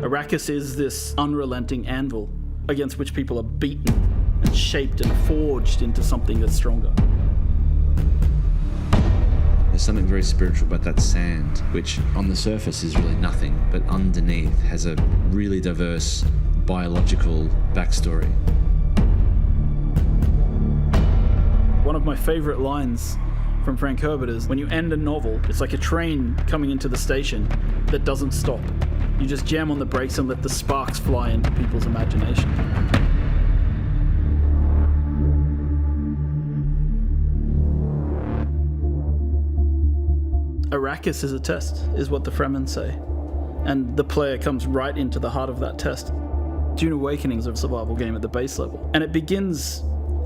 Arrakis is this unrelenting anvil against which people are beaten and shaped and forged into something that's stronger. There's something very spiritual about that sand, which on the surface is really nothing, but underneath has a really diverse biological backstory. One of my favorite lines from Frank Herbert is, when you end a novel, it's like a train coming into the station that doesn't stop. You just jam on the brakes and let the sparks fly into people's imagination. Arrakis is a test, is what the Fremen say. And the player comes right into the heart of that test. Dune Awakening is a survival game at the base level. And it begins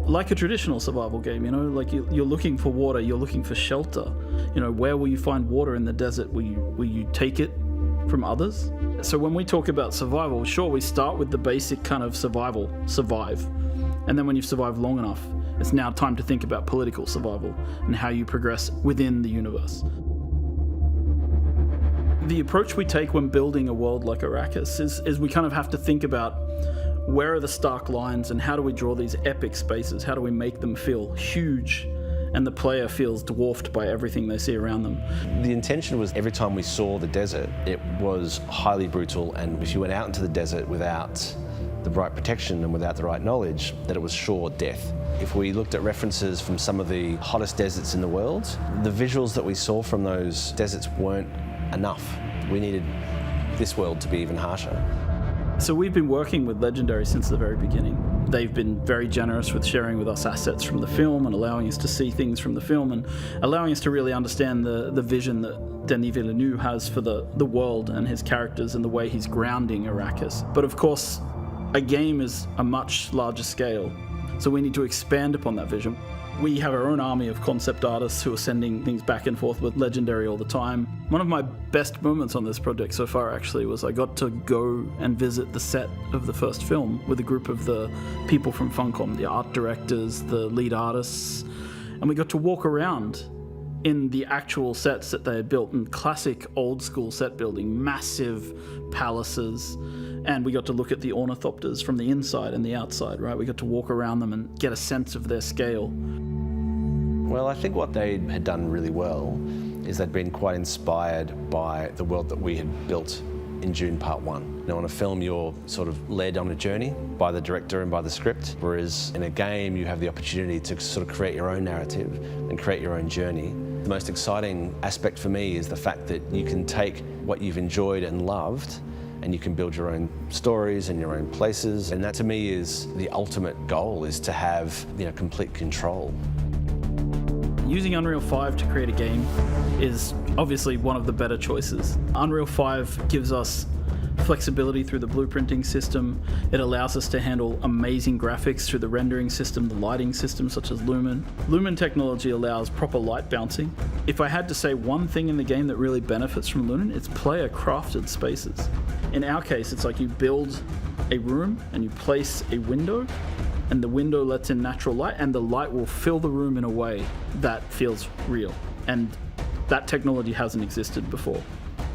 like a traditional survival game, you know, like you're looking for water, you're looking for shelter. You know, where will you find water in the desert? Will you take it from others? So when we talk about survival, sure, we start with the basic kind of survive. And then when you've survived long enough, it's now time to think about political survival and how you progress within the universe. The approach we take when building a world like Arrakis is we kind of have to think about where are the stark lines and how do we draw these epic spaces? How do we make them feel huge and the player feels dwarfed by everything they see around them? The intention was every time we saw the desert, it was highly brutal, and if you went out into the desert without the right protection and without the right knowledge, that it was sure death. If we looked at references from some of the hottest deserts in the world, the visuals that we saw from those deserts weren't enough. We needed this world to be even harsher. So we've been working with Legendary since the very beginning. They've been very generous with sharing with us assets from the film and allowing us to see things from the film and allowing us to really understand the vision that Denis Villeneuve has for the world and his characters and the way he's grounding Arrakis. But of course, a game is a much larger scale, so we need to expand upon that vision. We have our own army of concept artists who are sending things back and forth with Legendary all the time. One of my best moments on this project so far actually was I got to go and visit the set of the first film with a group of the people from Funcom, the art directors, the lead artists, and we got to walk around in the actual sets that they had built in classic old school set building, massive palaces, and we got to look at the ornithopters from the inside and the outside, right? We got to walk around them and get a sense of their scale. Well, I think what they had done really well is they'd been quite inspired by the world that we had built in Dune Part 1. Now, in a film, you're sort of led on a journey by the director and by the script, whereas in a game, you have the opportunity to sort of create your own narrative and create your own journey. The most exciting aspect for me is the fact that you can take what you've enjoyed and loved and you can build your own stories and your own places. And that to me is the ultimate goal, is to have, you know, complete control. Using Unreal 5 to create a game is obviously one of the better choices. Unreal 5 gives us flexibility through the blueprinting system. It allows us to handle amazing graphics through the rendering system, the lighting system such as Lumen. Lumen technology allows proper light bouncing. If I had to say one thing in the game that really benefits from Lumen, it's player crafted spaces. In our case, it's like you build a room and you place a window, and the window lets in natural light, and the light will fill the room in a way that feels real. And that technology hasn't existed before.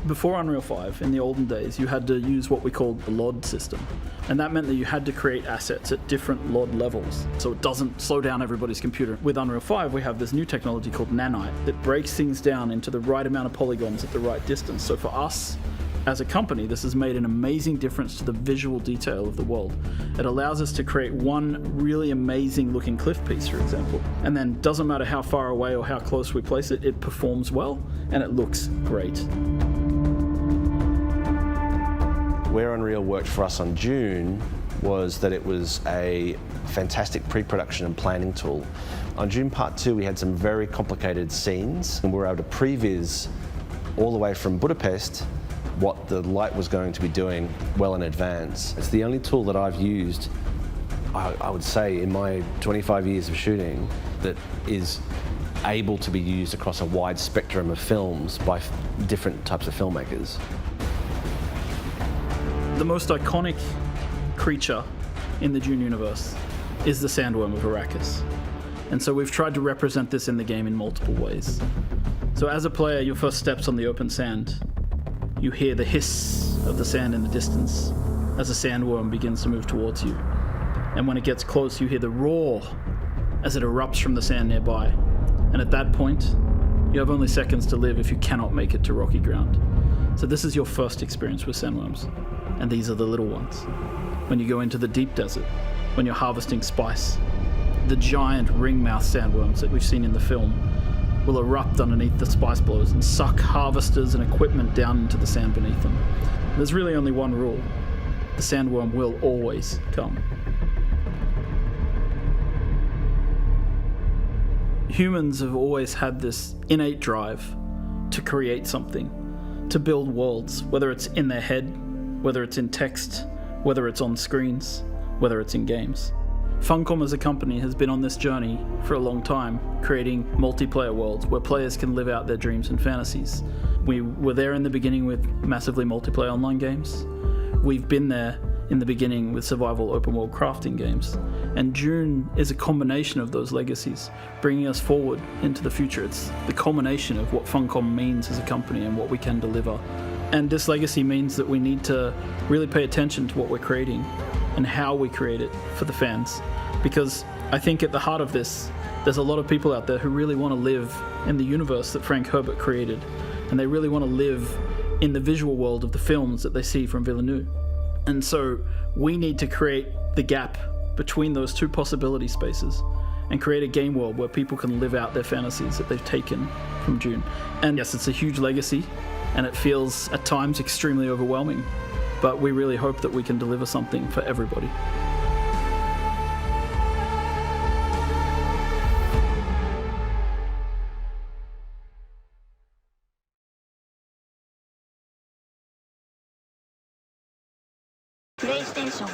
Before Unreal 5, in the olden days, you had to use what we called the LOD system. And that meant that you had to create assets at different LOD levels, so it doesn't slow down everybody's computer. With Unreal 5, we have this new technology called nanite that breaks things down into the right amount of polygons at the right distance. So for us, as a company, this has made an amazing difference to the visual detail of the world. It allows us to create one really amazing looking cliff piece, for example, and then doesn't matter how far away or how close we place it, it performs well and it looks great. Where Unreal worked for us on Dune was that it was a fantastic pre-production and planning tool. On Dune Part 2, we had some very complicated scenes, and we were able to previs all the way from Budapest what the light was going to be doing well in advance. It's the only tool that I've used, I would say, in my 25 years of shooting that is able to be used across a wide spectrum of films by different types of filmmakers. The most iconic creature in the Dune universe is the sandworm of Arrakis. And so we've tried to represent this in the game in multiple ways. So as a player, your first steps on the open sand, you hear the hiss of the sand in the distance as a sandworm begins to move towards you. And when it gets close, you hear the roar as it erupts from the sand nearby. And at that point, you have only seconds to live if you cannot make it to rocky ground. So this is your first experience with sandworms. And these are the little ones. When you go into the deep desert, when you're harvesting spice, the giant ring-mouth sandworms that we've seen in the film will erupt underneath the spice blows and suck harvesters and equipment down into the sand beneath them. There's really only one rule. The sandworm will always come. Humans have always had this innate drive to create something, to build worlds, whether it's in their head, whether it's in text, whether it's on screens, whether it's in games. Funcom as a company has been on this journey for a long time, creating multiplayer worlds where players can live out their dreams and fantasies. We were there in the beginning with massively multiplayer online games. We've been there in the beginning with survival open world crafting games. And Dune is a combination of those legacies, bringing us forward into the future. It's the culmination of what Funcom means as a company and what we can deliver. And this legacy means that we need to really pay attention to what we're creating and how we create it for the fans. Because I think at the heart of this, there's a lot of people out there who really want to live in the universe that Frank Herbert created. And they really want to live in the visual world of the films that they see from Villeneuve. And so we need to create the gap between those two possibility spaces and create a game world where people can live out their fantasies that they've taken from Dune. And yes, it's a huge legacy, and it feels at times extremely overwhelming, but we really hope that we can deliver something for everybody. PlayStation